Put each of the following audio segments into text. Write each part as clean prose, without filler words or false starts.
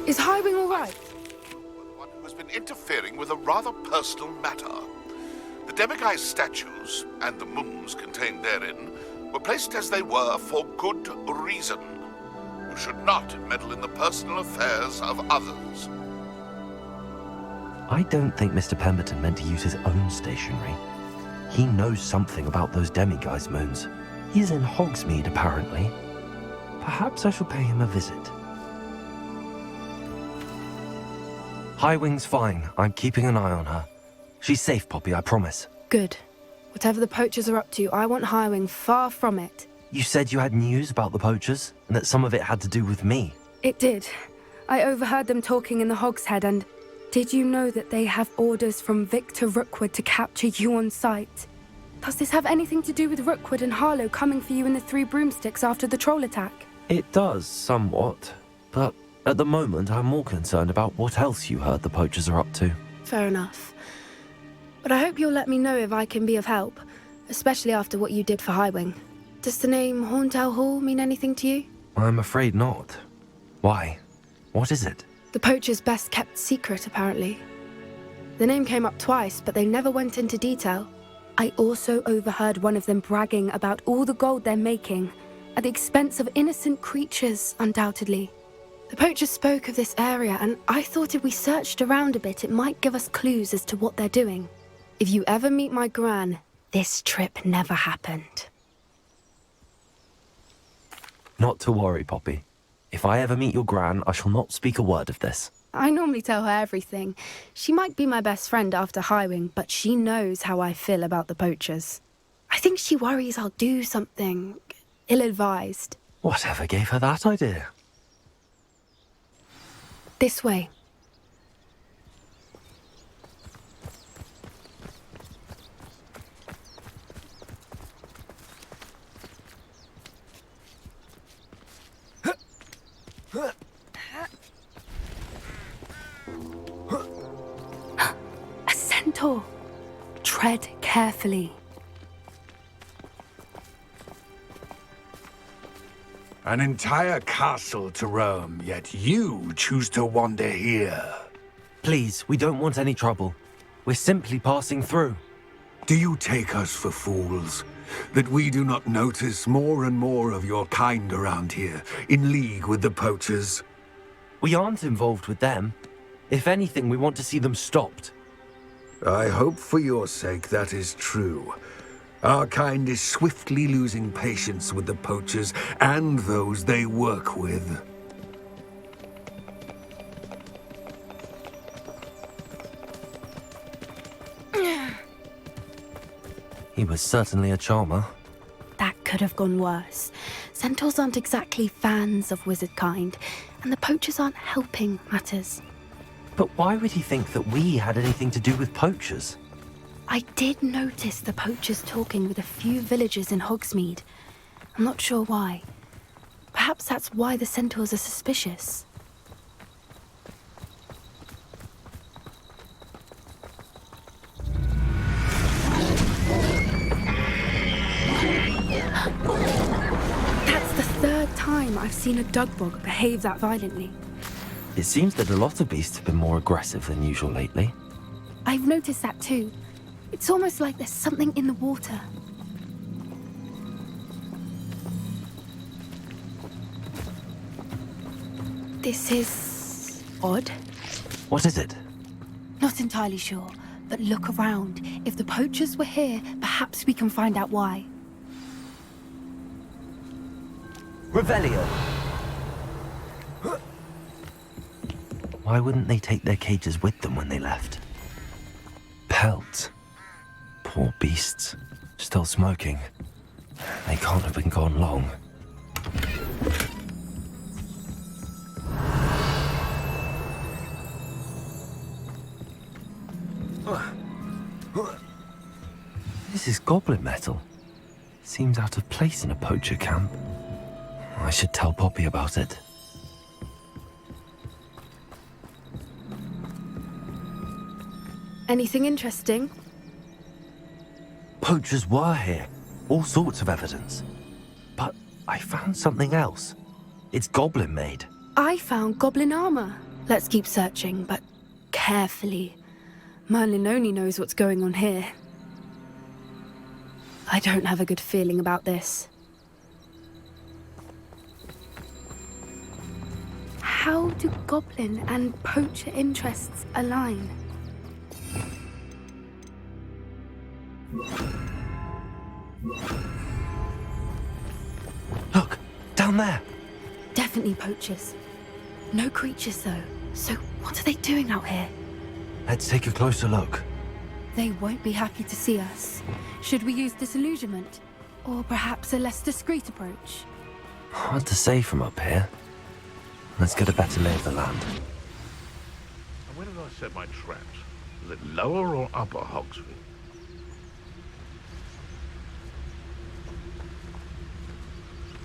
Is Highwing all right? One who has been interfering with a rather personal matter. The demiguise statues, and the moons contained therein, were placed as they were for good reason. You should not meddle in the personal affairs of others. I don't think Mr. Pemberton meant to use his own stationery. He knows something about those demiguise moons. He's in Hogsmeade, apparently. Perhaps I shall pay him a visit. Highwing's fine. I'm keeping an eye on her. She's safe, Poppy, I promise. Good. Whatever the poachers are up to, I want Highwing far from it. You said you had news about the poachers, and that some of it had to do with me. It did. I overheard them talking in the Hogshead, and did you know that they have orders from Victor Rookwood to capture you on sight? Does this have anything to do with Rookwood and Harlow coming for you in the Three Broomsticks after the troll attack? It does, somewhat. But at the moment, I'm more concerned about what else you heard the poachers are up to. Fair enough. But I hope you'll let me know if I can be of help, especially after what you did for Highwing. Does the name Horntail Hall mean anything to you? I'm afraid not. Why? What is it? The poachers' best-kept secret, apparently. The name came up twice, but they never went into detail. I also overheard one of them bragging about all the gold they're making, at the expense of innocent creatures, undoubtedly. The poachers spoke of this area, and I thought if we searched around a bit, it might give us clues as to what they're doing. If you ever meet my gran, this trip never happened. Not to worry, Poppy. If I ever meet your gran, I shall not speak a word of this. I normally tell her everything. She might be my best friend after Highwing, but she knows how I feel about the poachers. I think she worries I'll do something ill-advised. Whatever gave her that idea? This way. A centaur. Tread carefully. An entire castle to roam, yet you choose to wander here. Please, we don't want any trouble. We're simply passing through. Do you take us for fools? That we do not notice more and more of your kind around here, in league with the poachers? We aren't involved with them. If anything, we want to see them stopped. I hope for your sake that is true. Our kind is swiftly losing patience with the poachers and those they work with. He was certainly a charmer. That could have gone worse. Centaurs aren't exactly fans of wizard kind, and the poachers aren't helping matters. But why would he think that we had anything to do with poachers? I did notice the poachers talking with a few villagers in Hogsmeade. I'm not sure why. Perhaps that's why the centaurs are suspicious. That's the third time I've seen a dugbog behave that violently. It seems that a lot of beasts have been more aggressive than usual lately. I've noticed that too. It's almost like there's something in the water. This is odd. What is it? Not entirely sure, but look around. If the poachers were here, perhaps we can find out why. Revelio! Why wouldn't they take their cages with them when they left? Pelts. Poor beasts. Still smoking. They can't have been gone long. This is goblin metal. Seems out of place in a poacher camp. I should tell Poppy about it. Anything interesting? Poachers were here. All sorts of evidence. But I found something else. It's goblin made. I found goblin armor. Let's keep searching, but carefully. Merlin only knows what's going on here. I don't have a good feeling about this. How do goblin and poacher interests align? Look, down there. Definitely poachers. No creatures, though. So what are they doing out here? Let's take a closer look. They won't be happy to see us. Should we use disillusionment? Or perhaps a less discreet approach? Hard to say from up here. Let's get a better lay of the land. And where did I set my traps? Is it lower or upper Hogsfield?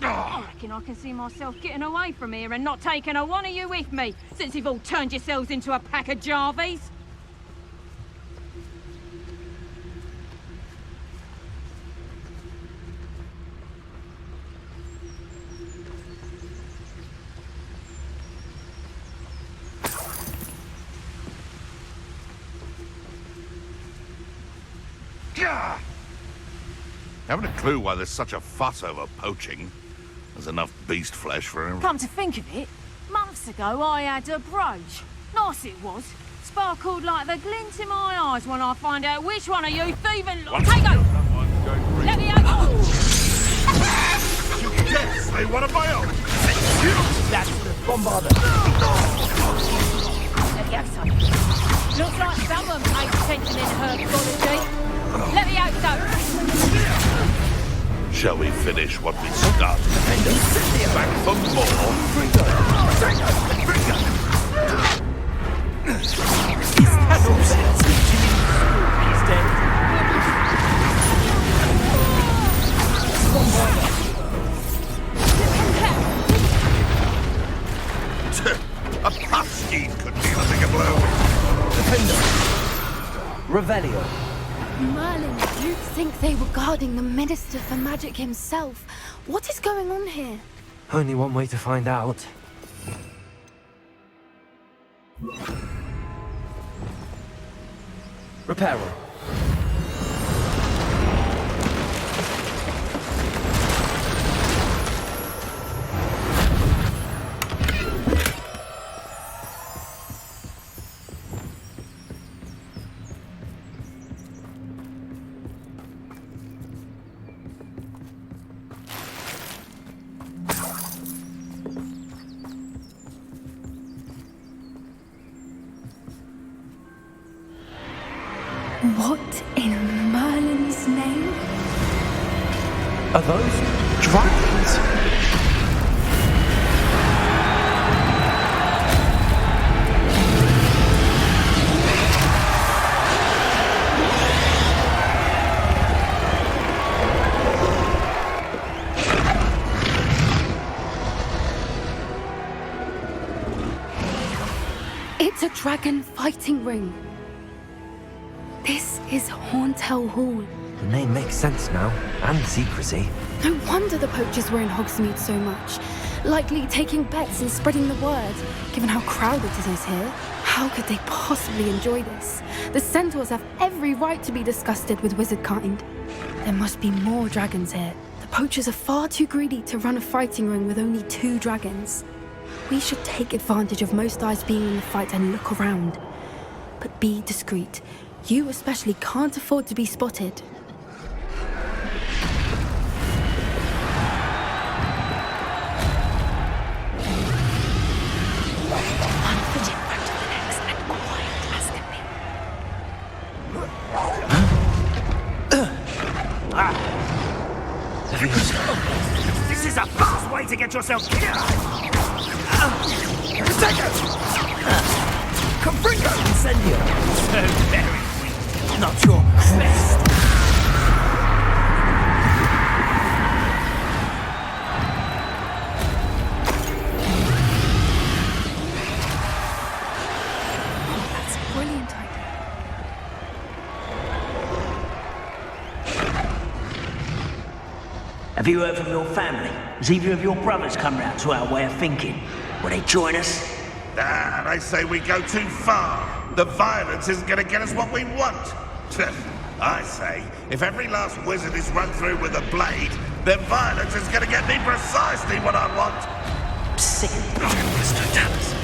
I reckon I can see myself getting away from here and not taking a one of you with me, since you've all turned yourselves into a pack of Jarvies. Haven't a clue why there's such a fuss over poaching. There's enough beast flesh for him. Come to think of it, months ago I had a brooch. Nice it was. Sparkled like the glint in my eyes when I find out which one of you thieving... Take go! Let me out! You dare say one of my own! That's the bombarder. Let me out, son. Looks like someone paid attention in herpetology. Let me out, son. Shall we finish what we started? Back for more? He's dead. A puff scheme could deal a bigger blow. Revelio. Merlin, you'd think they were guarding the Minister for Magic himself. What is going on here? Only one way to find out. Reparo. What in Merlin's name? Are those dragons? It's a dragon fighting ring. This is Hauntel Hall. The name makes sense now, and secrecy. No wonder the poachers were in Hogsmeade so much. Likely taking bets and spreading the word, given how crowded it is here. How could they possibly enjoy this? The centaurs have every right to be disgusted with wizard kind. There must be more dragons here. The poachers are far too greedy to run a fighting ring with only 2 dragons. We should take advantage of most eyes being in the fight and look around. But be discreet. You especially can't afford to be spotted. One foot in front of the next and quiet as can be. This is a fast way to get yourself killed. Take it! Confringo! Incendio! So very weak. Not your best. That's a brilliant idea. Have you heard from your family? Has either of your brothers come round to our way of thinking? Will they join us? Ah, I say we go too far. The violence isn't going to get us what we want. I say, if every last wizard is run through with a blade, then violence is going to get me precisely what I want. Sick. Nostradamus.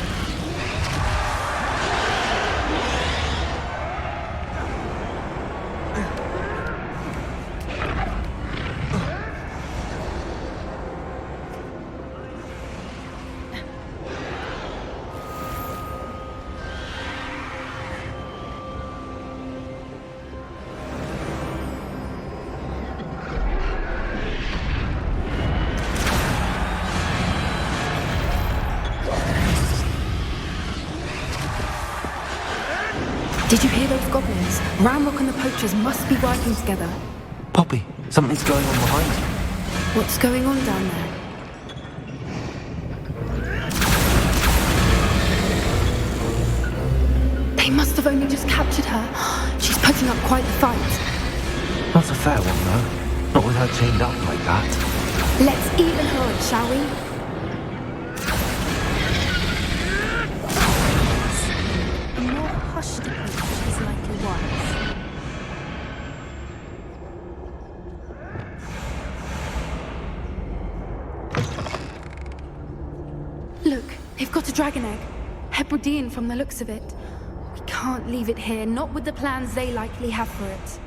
Did you hear those goblins? Ramrock and the poachers must be working together. Poppy, something's going on behind you. What's going on down there? They must have only just captured her. She's putting up quite the fight. Not a fair one, though. Not with her chained up like that. Let's even her up, shall we? A more hushed approach is like a wise. Look, they've got a dragon egg. Hebridean from the looks of it. We can't leave it here, not with the plans they likely have for it.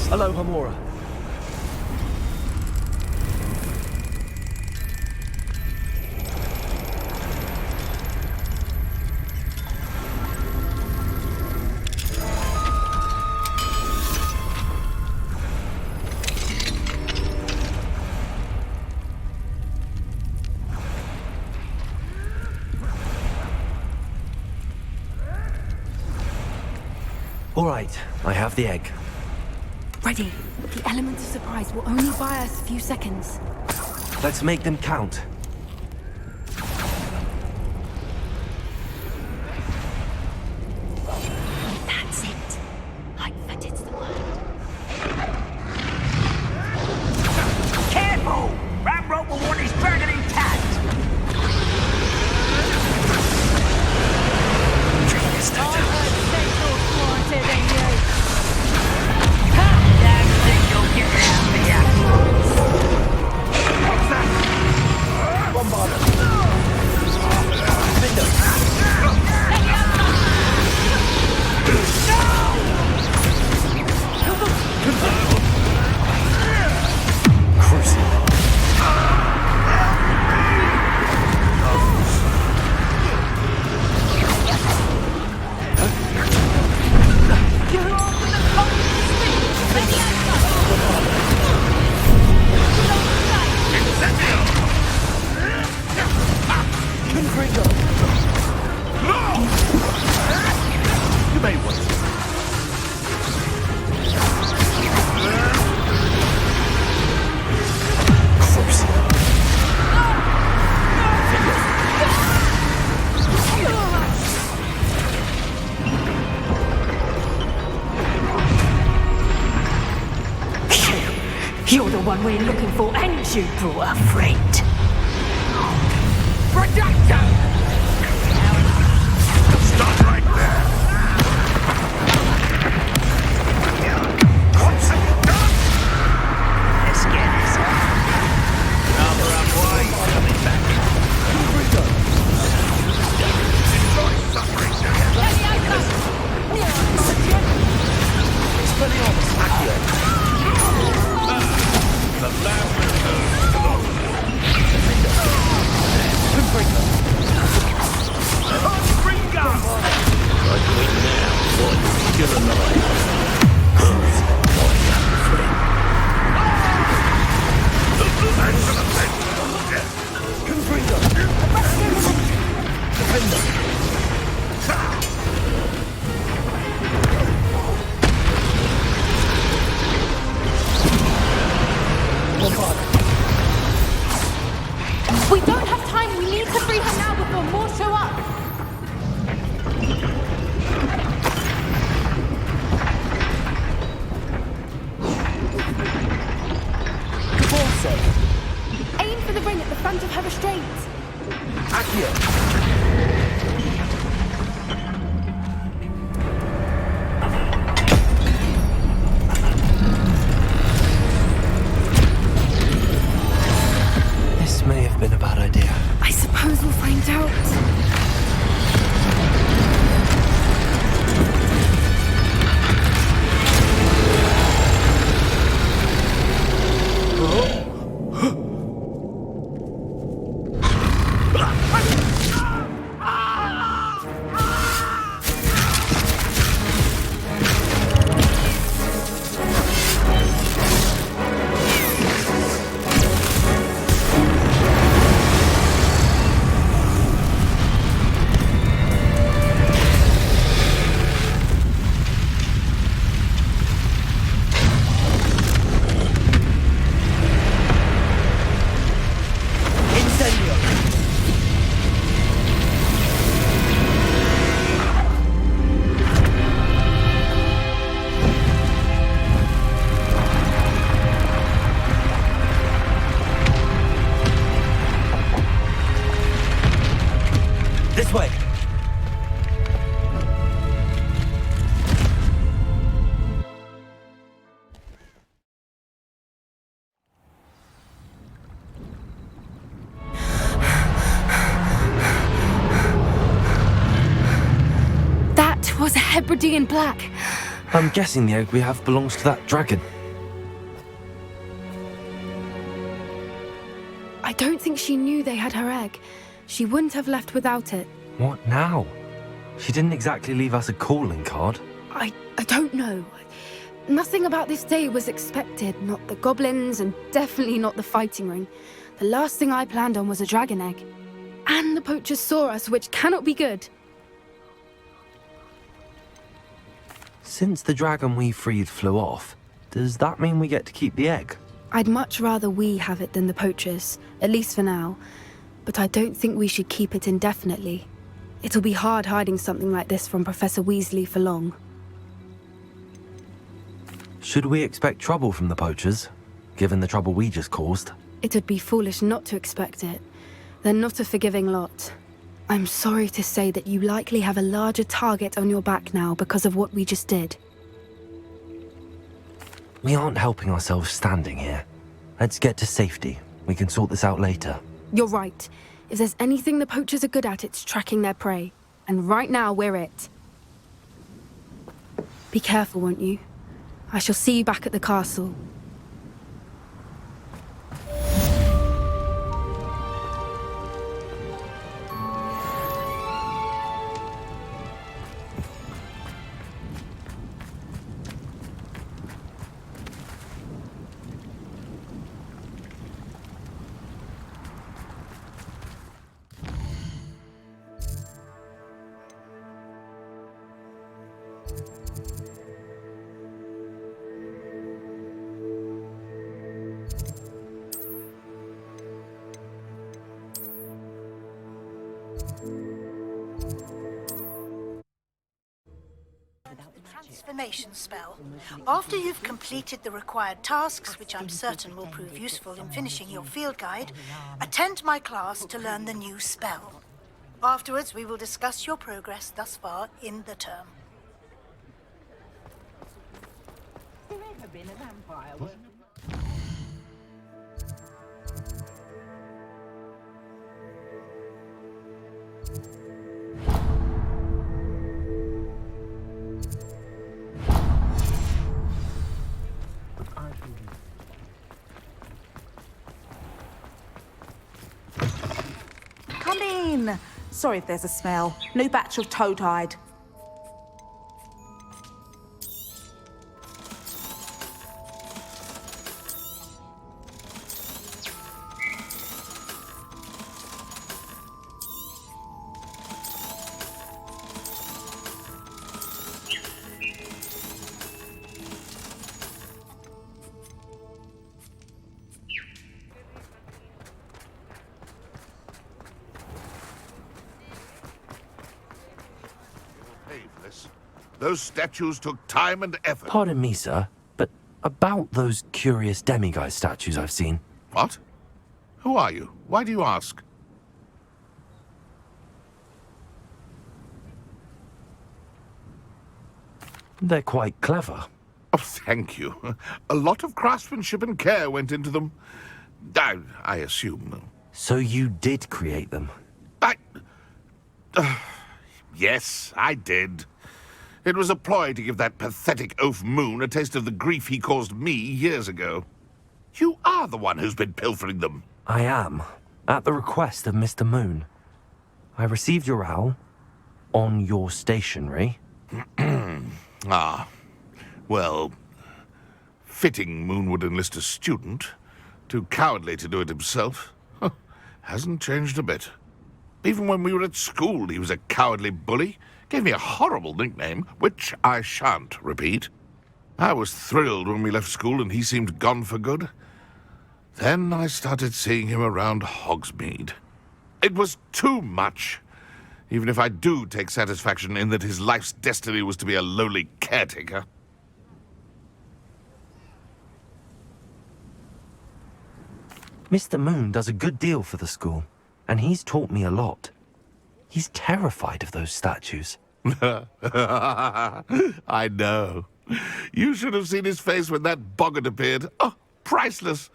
Hello, Hamora. All right, I have the egg. Ready. The element of surprise will only buy us a few seconds. Let's make them count. That's it. Like that it's the word. Careful! Ramrock will want his dragon intact! I heard Central smarter than you. Damn thing you'll get out of here. What's that? You may want to. You're the one we're looking for, and you brought a friend. Protector! Stop right there! What have you done? Let's get this on. Rather unwise coming back. Enjoy suffering, do you? The lab returns to the Like we now, one still alive. Who's my young friend? We don't have time. We need to free her now before more show up. front of her restraints. Accio! This may have been a bad idea. I suppose we'll find out. This way! That was a Hebridean black. I'm guessing the egg we have belongs to that dragon. I don't think she knew they had her egg. She wouldn't have left without it. What now? She didn't exactly leave us a calling card. I don't know. Nothing about this day was expected. Not the goblins, and definitely not the fighting ring. The last thing I planned on was a dragon egg. And the poachers saw us, which cannot be good. Since the dragon we freed flew off, does that mean we get to keep the egg? I'd much rather we have it than the poachers, at least for now. But I don't think we should keep it indefinitely. It'll be hard hiding something like this from Professor Weasley for long. Should we expect trouble from the poachers, given the trouble we just caused? It'd be foolish not to expect it. They're not a forgiving lot. I'm sorry to say that you likely have a larger target on your back now because of what we just did. We aren't helping ourselves standing here. Let's get to safety. We can sort this out later. You're right. If there's anything the poachers are good at, it's tracking their prey. And right now, we're it. Be careful, won't you? I shall see you back at the castle. Transformation spell. After you've completed the required tasks, which I'm certain will prove useful in finishing your field guide, attend my class to learn the new spell. Afterwards, we will discuss your progress thus far in the term. There ever been a vampire? Come in. Sorry if there's a smell. New batch of toad hide. Those statues took time and effort. Pardon me, sir, but about those curious demiguise statues I've seen. What? Who are you? Why do you ask? They're quite clever. Oh, thank you. A lot of craftsmanship and care went into them. I assume. So you did create them? Yes, I did. It was a ploy to give that pathetic oaf Moon a taste of the grief he caused me years ago. You are the one who's been pilfering them. I am, at the request of Mr. Moon. I received your owl on your stationery. Ah, well, fitting Moon would enlist a student. Too cowardly to do it himself. Hasn't changed a bit. Even when we were at school, he was a cowardly bully. Gave me a horrible nickname, which I shan't repeat. I was thrilled when we left school and he seemed gone for good. Then I started seeing him around Hogsmeade. It was too much. Even if I do take satisfaction in that his life's destiny was to be a lowly caretaker. Mr. Moon does a good deal for the school, and he's taught me a lot. He's terrified of those statues. I know. You should have seen his face when that boggart appeared. Oh, priceless.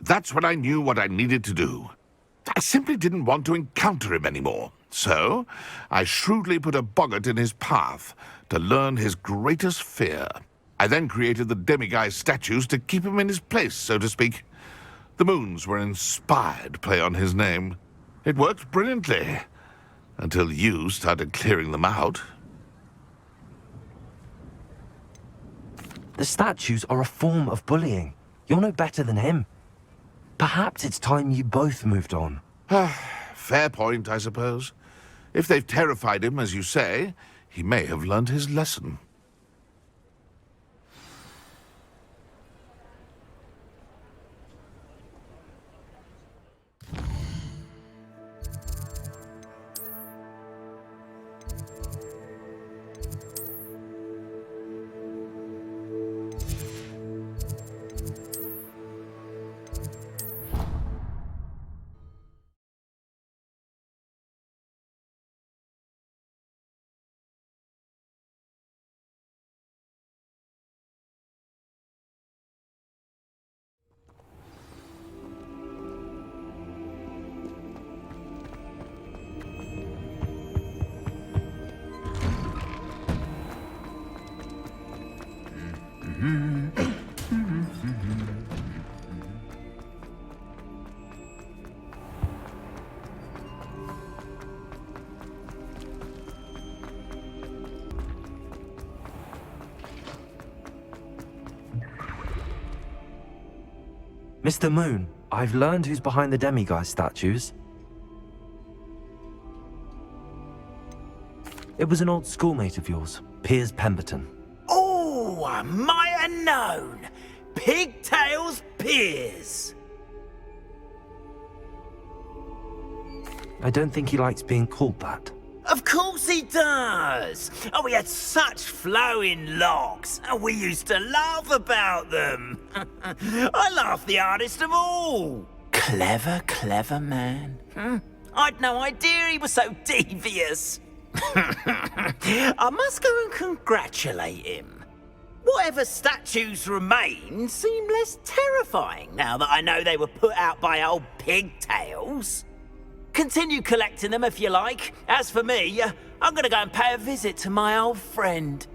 That's when I knew what I needed to do. I simply didn't want to encounter him anymore. So, I shrewdly put a boggart in his path to learn his greatest fear. I then created the demiguise statues to keep him in his place, so to speak. The moons were an inspired play on his name. It worked brilliantly, until you started clearing them out. The statues are a form of bullying. You're no better than him. Perhaps it's time you both moved on. Fair point, I suppose. If they've terrified him, as you say, he may have learned his lesson. Mr. Moon, I've learned who's behind the demiguise statues. It was an old schoolmate of yours, Piers Pemberton. Oh, I might have known. Pigtails Piers. I don't think he likes being called that. Of course he does. Oh, we had such flowing locks, and we used to laugh about them. I laughed the hardest of all. Clever, clever man. I'd no idea he was so devious. I must go and congratulate him. Whatever statues remain seem less terrifying now that I know they were put out by old pigtails. Continue collecting them if you like. As for me, I'm gonna go and pay a visit to my old friend.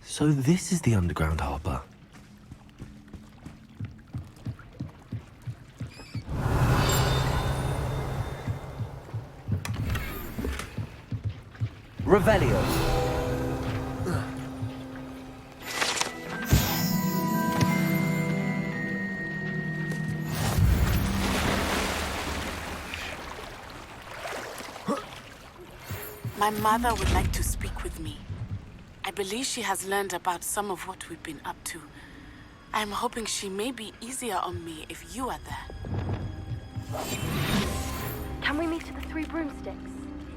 So this is the underground harbour. Revelio. My mother would like to speak with me. I believe she has learned about some of what we've been up to. I am hoping she may be easier on me if you are there. Can we meet at the Three Broomsticks?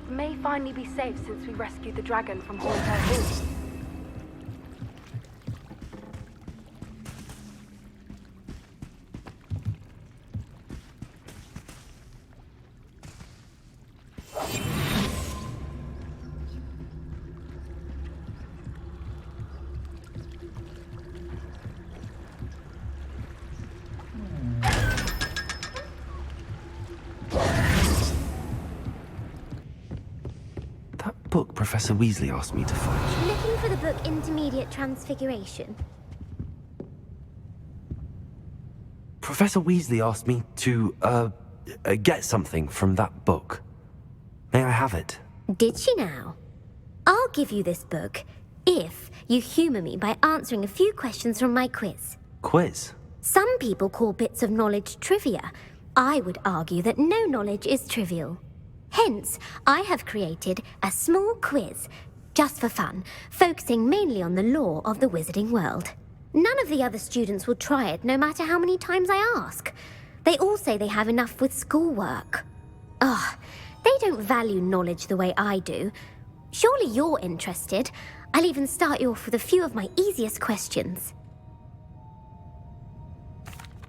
It may finally be safe since we rescued the dragon from Haunted Hall. Book Professor Weasley asked me to find. Looking for the book Intermediate Transfiguration. Professor Weasley asked me to, get something from that book. May I have it? Did she now? I'll give you this book if you humour me by answering a few questions from my quiz. Quiz? Some people call bits of knowledge trivia. I would argue that no knowledge is trivial. Hence, I have created a small quiz, just for fun, focusing mainly on the lore of the wizarding world. None of the other students will try it, no matter how many times I ask. They all say they have enough with schoolwork. Ugh, they don't value knowledge the way I do. Surely you're interested. I'll even start you off with a few of my easiest questions.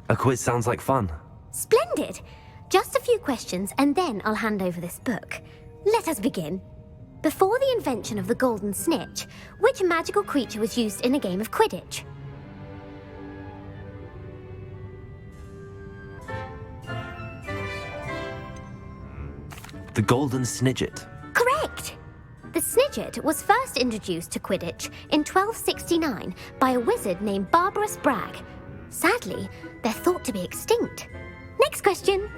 A quiz sounds like fun. Splendid! Just a few questions, and then I'll hand over this book. Let us begin. Before the invention of the golden snitch, which magical creature was used in a game of Quidditch? The golden snidget. Correct! The snidget was first introduced to Quidditch in 1269 by a wizard named Barbarous Bragg. Sadly, they're thought to be extinct. Next question.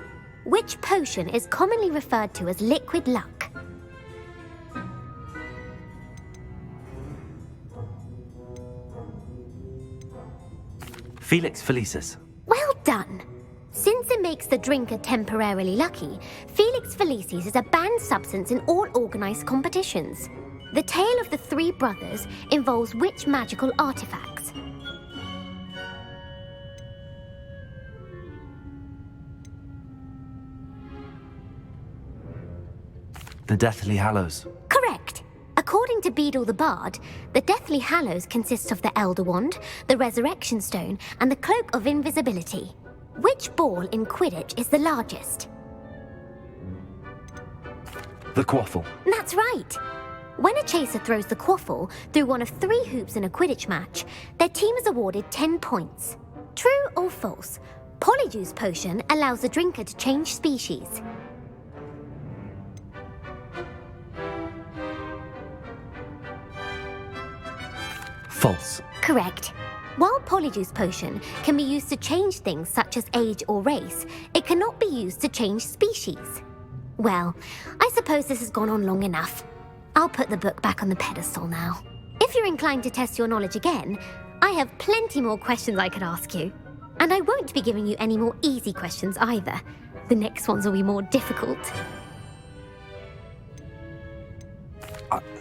Which potion is commonly referred to as liquid luck? Felix Felicis. Well done! Since it makes the drinker temporarily lucky, Felix Felicis is a banned substance in all organised competitions. The tale of the three brothers involves which magical artifacts? The Deathly Hallows. Correct. According to Beedle the Bard, the Deathly Hallows consists of the Elder Wand, the Resurrection Stone, and the Cloak of Invisibility. Which ball in Quidditch is the largest? The Quaffle. That's right. When a chaser throws the quaffle through one of 3 hoops in a Quidditch match, their team is awarded 10 points. True or false? Polyjuice Potion allows the drinker to change species. False. Correct. While Polyjuice Potion can be used to change things such as age or race, it cannot be used to change species. Well, I suppose this has gone on long enough. I'll put the book back on the pedestal now. If you're inclined to test your knowledge again, I have plenty more questions I could ask you. And I won't be giving you any more easy questions either. The next ones will be more difficult.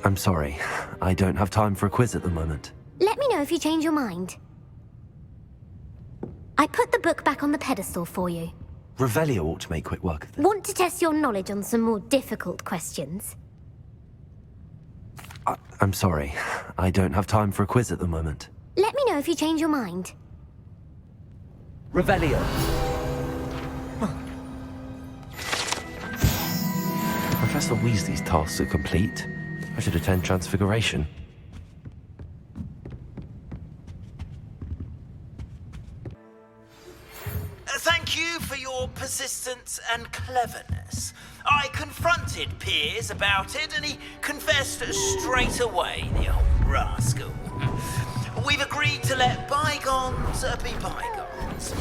I'm sorry. I don't have time for a quiz at the moment. Let me know if you change your mind. I put the book back on the pedestal for you. Revelio ought to make quick work of this. Want to test your knowledge on some more difficult questions? I'm sorry. I don't have time for a quiz at the moment. Let me know if you change your mind. Revelio. Professor Weasley's tasks are complete. I should attend Transfiguration. Thank you for your persistence and cleverness. I confronted Piers about it, and he confessed straight away, the old rascal. We've agreed to let bygones be bygones.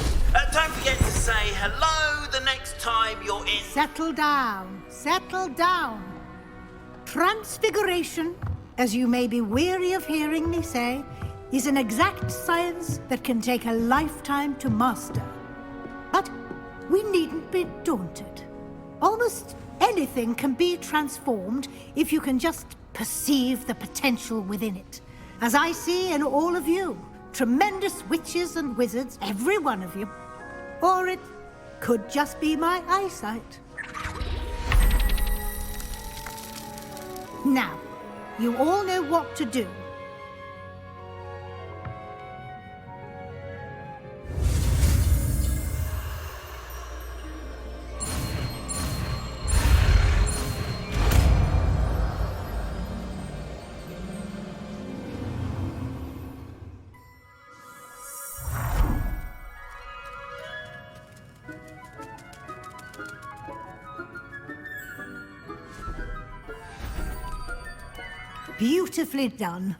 Don't forget to say hello the next time you're in... Settle down. Settle down. Transfiguration, as you may be weary of hearing me say, is an exact science that can take a lifetime to master. But we needn't be daunted. Almost anything can be transformed if you can just perceive the potential within it. As I see in all of you, tremendous witches and wizards, every one of you. Or it could just be my eyesight. Now, you all know what to do. Beautifully done.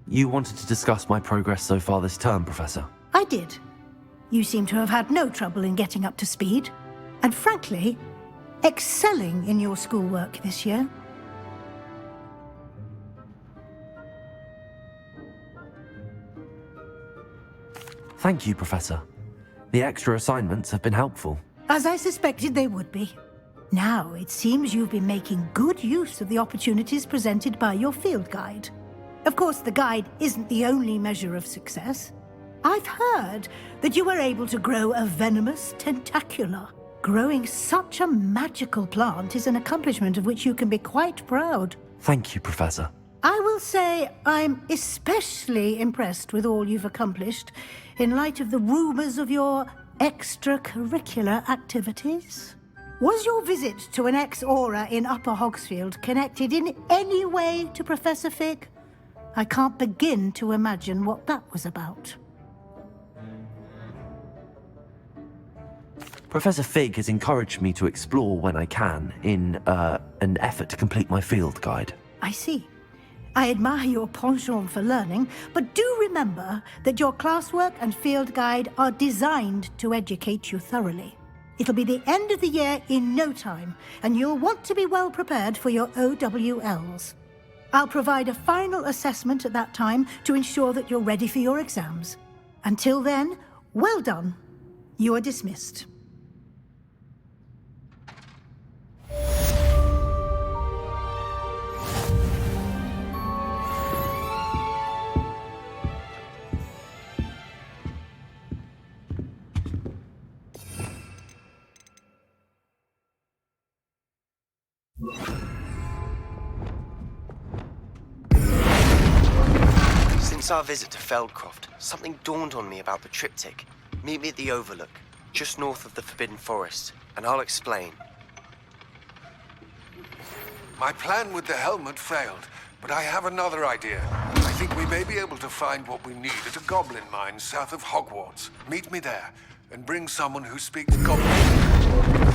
You wanted to discuss my progress so far this term, Professor? I did. You seem to have had no trouble in getting up to speed. And frankly, excelling in your schoolwork this year. Thank you, Professor. The extra assignments have been helpful. As I suspected they would be. Now, it seems you've been making good use of the opportunities presented by your field guide. Of course, the guide isn't the only measure of success. I've heard that you were able to grow a venomous tentacula. Growing such a magical plant is an accomplishment of which you can be quite proud. Thank you, Professor. I will say I'm especially impressed with all you've accomplished in light of the rumors of your extracurricular activities. Was your visit to an ex-aura in Upper Hogsfield connected in any way to Professor Fig? I can't begin to imagine what that was about. Professor Fig has encouraged me to explore when I can in an effort to complete my field guide. I see. I admire your penchant for learning, but do remember that your classwork and field guide are designed to educate you thoroughly. It'll be the end of the year in no time, and you'll want to be well prepared for your OWLs. I'll provide a final assessment at that time to ensure that you're ready for your exams. Until then, well done. You are dismissed. Since our visit to Feldcroft, something dawned on me about the triptych. Meet me at the Overlook, just north of the Forbidden Forest, and I'll explain. My plan with the helmet failed, but I have another idea. I think we may be able to find what we need at a goblin mine south of Hogwarts. Meet me there, and bring someone who speaks goblin.